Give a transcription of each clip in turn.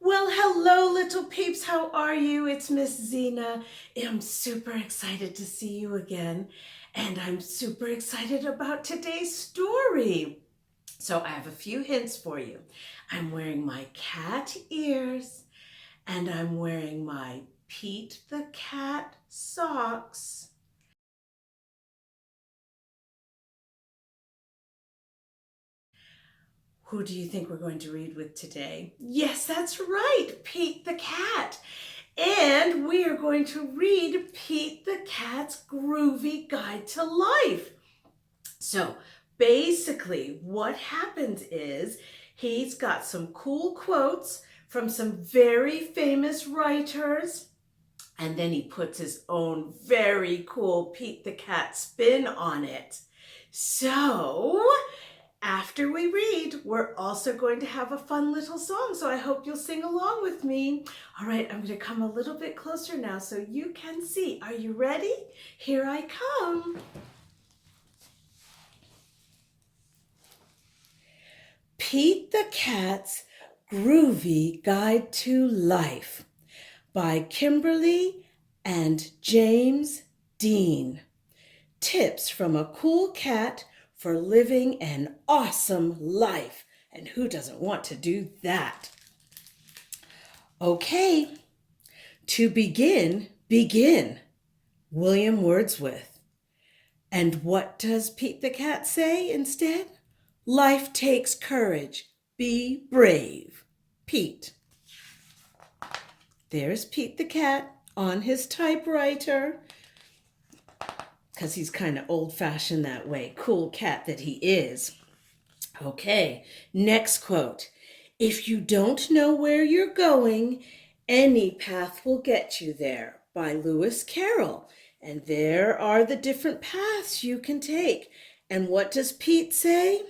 Well, hello, little peeps. How are you? It's Miss Zena. I'm super excited to see you again. And I'm super excited about today's story. So I have a few hints for you. I'm wearing my cat ears and I'm wearing my Pete the Cat socks. Who do you think we're going to read with today? Yes, that's right, Pete the Cat. And we are going to read Pete the Cat's Groovy Guide to Life. So basically what happens is he's got some cool quotes from some very famous writers, and then he puts his own very cool Pete the Cat spin on it. So after we read, we're also going to have a fun little song, so I hope you'll sing along with me. All right, I'm going to come a little bit closer now so you can see. Are you ready? Here I come. Pete the Cat's Groovy Guide to Life by Kimberly and James Dean. Tips from a cool cat for living an awesome life. And who doesn't want to do that? Okay, to begin. William Wordsworth. And what does Pete the Cat say instead? Life takes courage. Be brave. Pete. There's Pete the Cat on his typewriter, because he's kind of old-fashioned that way, cool cat that he is. Okay, next quote. If you don't know where you're going, any path will get you there, by Lewis Carroll. And there are the different paths you can take. And what does Pete say?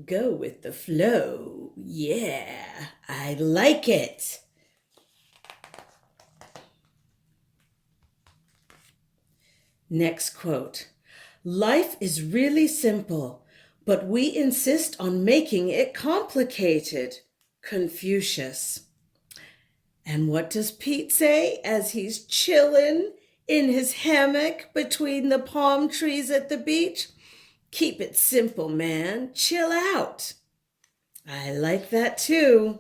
Go with the flow. Yeah, I like it. Next quote. Life is really simple, but we insist on making it complicated. Confucius. And what does Pete say as he's chilling in his hammock between the palm trees at the beach? Keep it simple, man. Chill out. I like that too.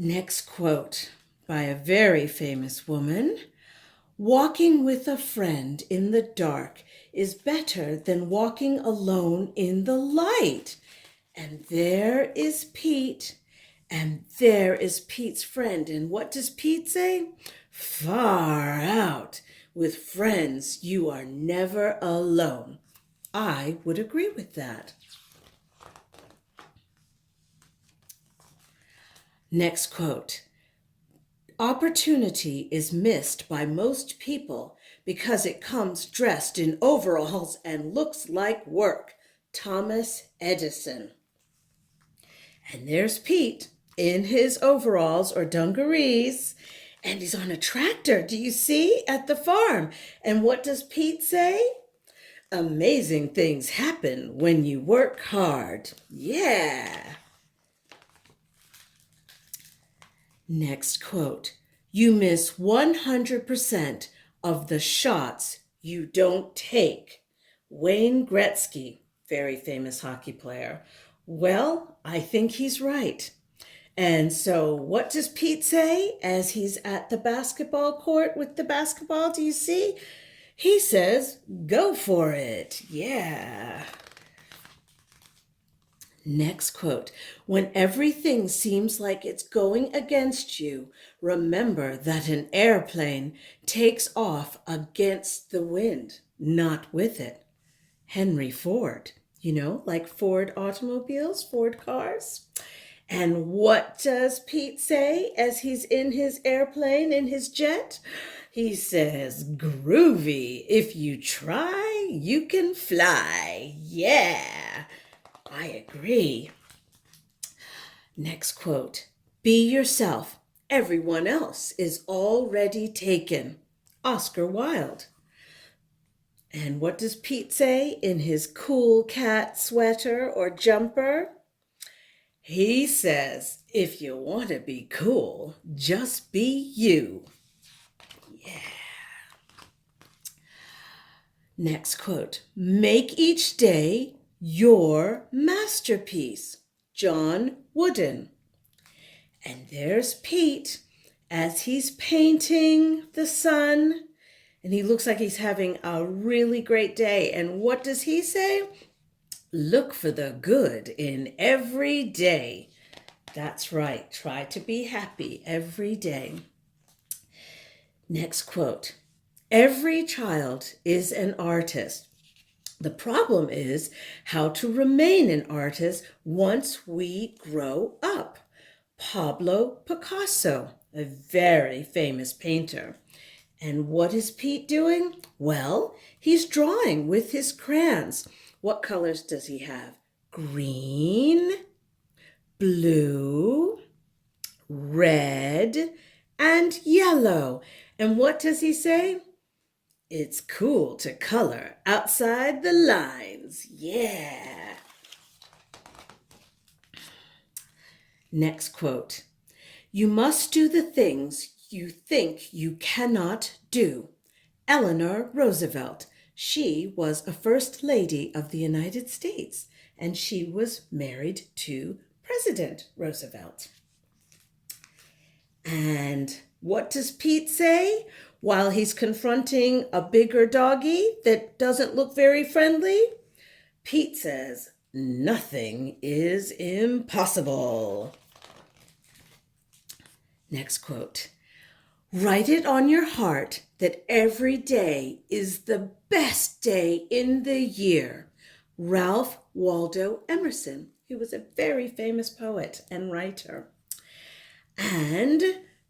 Next quote by a very famous woman. Walking with a friend in the dark is better than walking alone in the light. And there is Pete, and there is Pete's friend. And what does Pete say? Far out. With friends, you are never alone. I would agree with that. Next quote. Opportunity is missed by most people because it comes dressed in overalls and looks like work. Thomas Edison. And there's Pete in his overalls or dungarees, and he's on a tractor, do you see, at the farm. And what does Pete say? Amazing things happen when you work hard. Yeah. Next quote. You miss 100% of the shots you don't take. Wayne Gretzky, very famous hockey player. Well, I think he's right. And so what does Pete say as he's at the basketball court with the basketball? Do you see? He says, go for it. Yeah. Next quote. When everything seems like it's going against you, remember that an airplane takes off against the wind, not with it. Henry Ford, like Ford automobiles, Ford cars. And what does Pete say as he's in his airplane, in his jet? He says, groovy. If you try, you can fly. Yeah, I agree. Next quote. Be yourself. Everyone else is already taken. Oscar Wilde. And what does Pete say in his cool cat sweater or jumper? He says, if you want to be cool, just be you. Yeah. Next quote, make each day your masterpiece. John Wooden. And there's Pete as he's painting the sun. And he looks like he's having a really great day. And what does he say? Look for the good in every day. That's right. Try to be happy every day. Next quote. Every child is an artist. The problem is how to remain an artist once we grow up. Pablo Picasso, a very famous painter. And what is Pete doing? Well, he's drawing with his crayons. What colors does he have? Green, blue, red, and yellow. And what does he say? It's cool to color outside the lines. Yeah. Next quote. You must do the things you think you cannot do. Eleanor Roosevelt. She was a first lady of the United States, and she was married to President Roosevelt. And what does Pete say while he's confronting a bigger doggy that doesn't look very friendly? Pete says, nothing is impossible. Next quote. Write it on your heart that every day is the best day in the year. Ralph Waldo Emerson. He was a very famous poet and writer. And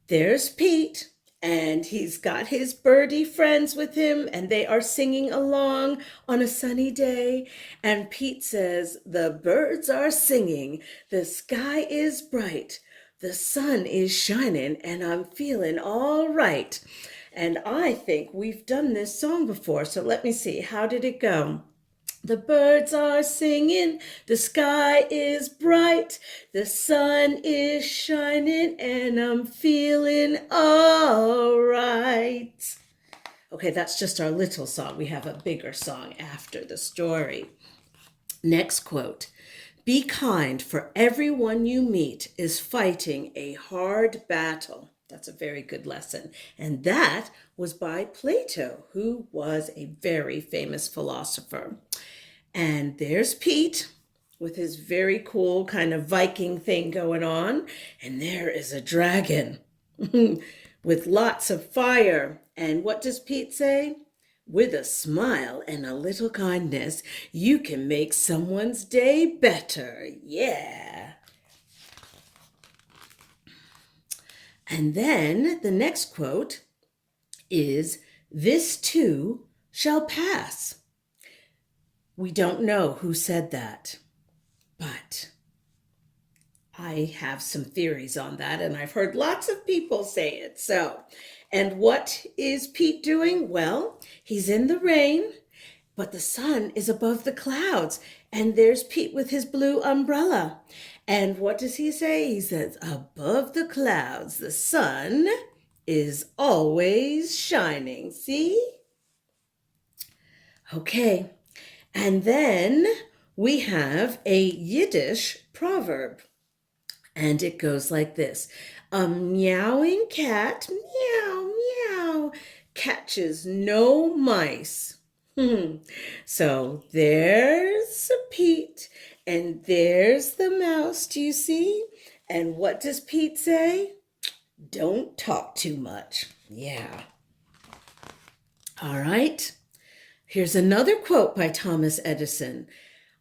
there's Pete, and he's got his birdie friends with him, and they are singing along on a sunny day. And Pete says, the birds are singing, the sky is bright, the sun is shining, and I'm feeling all right. And I think we've done this song before, so let me see. How did it go? The birds are singing, the sky is bright, the sun is shining, and I'm feeling all right. Okay, that's just our little song. We have a bigger song after the story. Next quote. Be kind, for everyone you meet is fighting a hard battle. That's a very good lesson. And that was by Plato, who was a very famous philosopher. And there's Pete with his very cool kind of Viking thing going on. And there is a dragon with lots of fire. And what does Pete say? With a smile and a little kindness, you can make someone's day better. Yeah. And then the next quote is, this too shall pass. We don't know who said that, but I have some theories on that, and I've heard lots of people say it. And what is Pete doing? Well, he's in the rain, but the sun is above the clouds, and there's Pete with his blue umbrella. And what does he say? He says, above the clouds, the sun is always shining. See? Okay. And then we have a Yiddish proverb. And it goes like this. A meowing cat, meow, meow, catches no mice. So there's Pete, and there's the mouse, do you see? And what does Pete say? Don't talk too much. Yeah. All right. Here's another quote by Thomas Edison.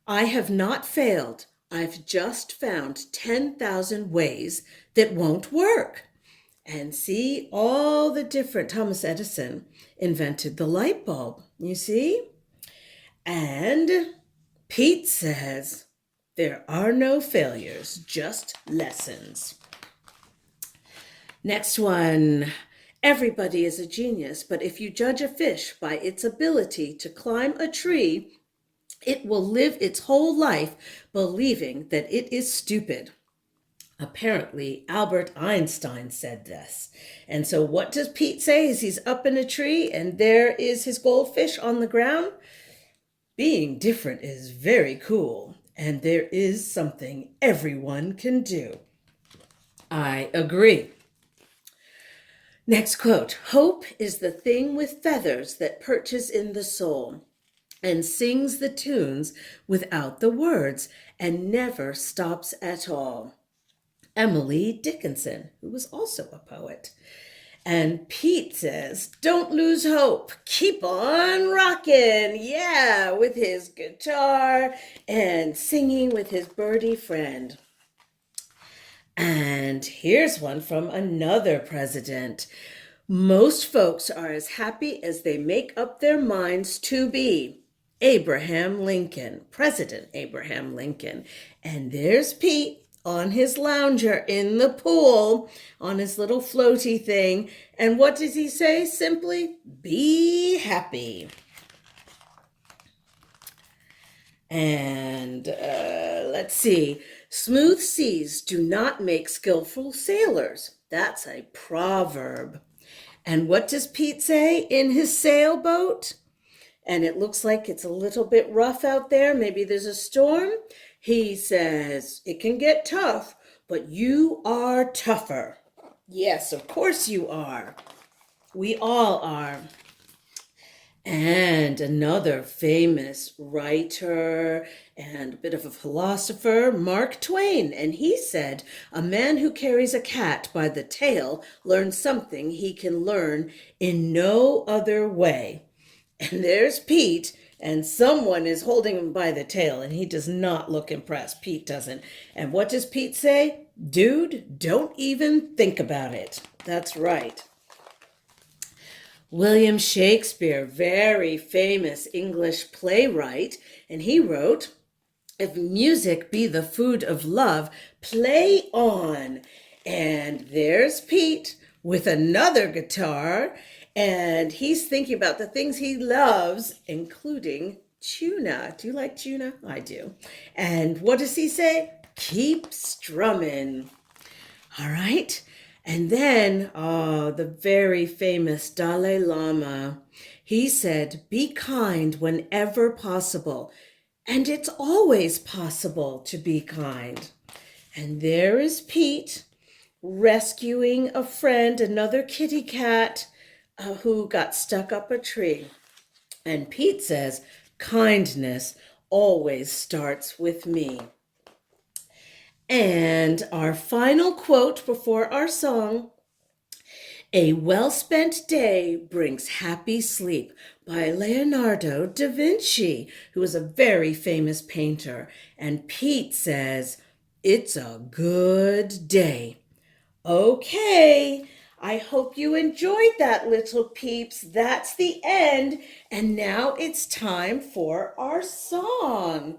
I have not failed. I've just found 10,000 ways that won't work. And see, all the different, Thomas Edison invented the light bulb, you see? And Pete says, there are no failures, just lessons. Next one. Everybody is a genius, but if you judge a fish by its ability to climb a tree, it will live its whole life believing that it is stupid. Apparently, Albert Einstein said this. And so what does Pete say as he's up in a tree and there is his goldfish on the ground? Being different is very cool, and there is something everyone can do. I agree. Next quote. Hope is the thing with feathers that perches in the soul and sings the tunes without the words and never stops at all. Emily Dickinson, who was also a poet. And Pete says, don't lose hope. Keep on rocking. Yeah, with his guitar and singing with his birdie friend. And here's one from another president. Most folks are as happy as they make up their minds to be. Abraham Lincoln, President Abraham Lincoln. And there's Pete on his lounger in the pool, on his little floaty thing. And what does he say? Simply, be happy. And let's see. Smooth seas do not make skillful sailors. That's a proverb. And what does Pete say in his sailboat? And it looks like it's a little bit rough out there. Maybe there's a storm. He says, it can get tough, but you are tougher. Yes, of course you are. We all are. And another famous writer and a bit of a philosopher, Mark Twain. And he said, a man who carries a cat by the tail learns something he can learn in no other way. And there's Pete, and someone is holding him by the tail, and he does not look impressed. Pete doesn't. And what does Pete say? Dude, don't even think about it. That's right. William Shakespeare, very famous English playwright, and he wrote, if music be the food of love, play on. And there's Pete with another guitar, and he's thinking about the things he loves, including tuna. Do you like tuna? I do. And what does he say? Keep strumming. All right. And then, the very famous Dalai Lama, he said, be kind whenever possible. And it's always possible to be kind. And there is Pete rescuing a friend, another kitty cat, who got stuck up a tree. And Pete says, kindness always starts with me. And our final quote before our song, a well-spent day brings happy sleep, by Leonardo da Vinci, who was a very famous painter. And Pete says, it's a good day. Okay, I hope you enjoyed that, little peeps. That's the end. And now it's time for our song.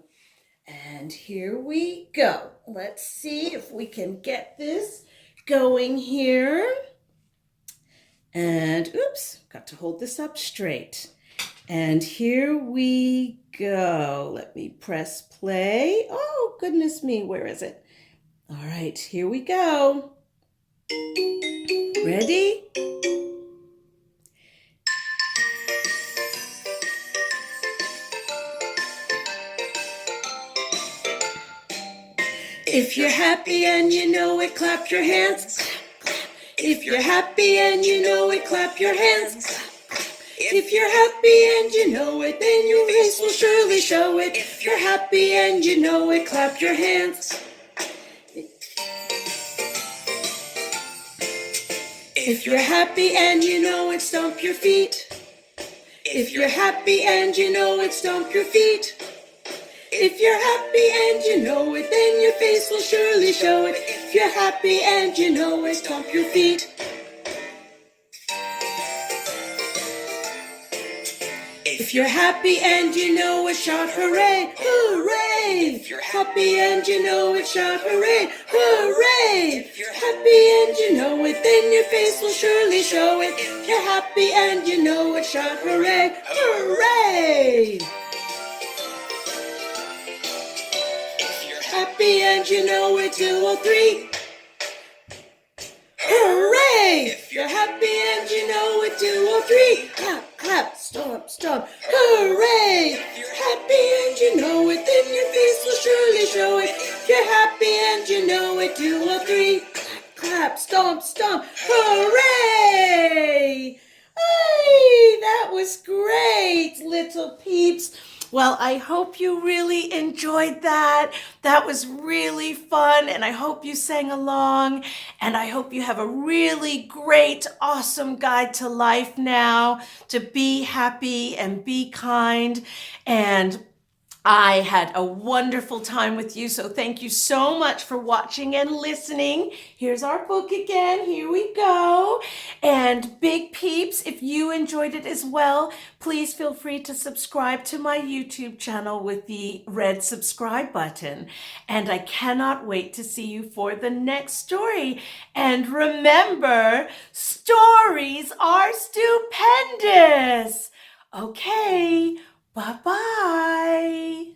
And here we go. Let's see if we can get this going here. And oops, got to hold this up straight. And here we go. Let me press play. Oh, goodness me, where is it? All right, here we go. Ready? If you're happy and you know it, clap your hands. Clap, clap. If you're happy and you know it, clap your hands. Clap, clap. If you're happy and you know it, then your face will surely show it. If you're happy and you know it, clap your hands. If you're happy and you know it, stomp your feet. If you're happy and you know it, stomp your feet. If you're happy and you know it, then your face will surely show it. If you're happy and you know it, stomp your feet. If you're happy and you know it, shout hooray, hooray. If you're happy and you know it, shout hooray, hooray! If you're happy and you know it, then your face will surely show it. If you're happy and you know it, shout hooray, hooray! If you're happy and you know it, 2 or 3. Hooray! If you're happy and you know it, 2 or 3. Clap, clap, stomp, stomp. Hooray! If you're happy and you know it, then your face will surely show it. If you're happy and you know it, 2 or 3. Clap, clap, stomp, stomp. Hooray! Hey, that was great, little peeps. Well, I hope you really enjoyed that. That was really fun, and I hope you sang along, and I hope you have a really great, awesome guide to life now to be happy and be kind. And I had a wonderful time with you, so thank you so much for watching and listening. Here's our book again. Here we go. And big peeps, if you enjoyed it as well, please feel free to subscribe to my YouTube channel with the red subscribe button. And I cannot wait to see you for the next story. And remember, stories are stupendous. Okay. Bye-bye.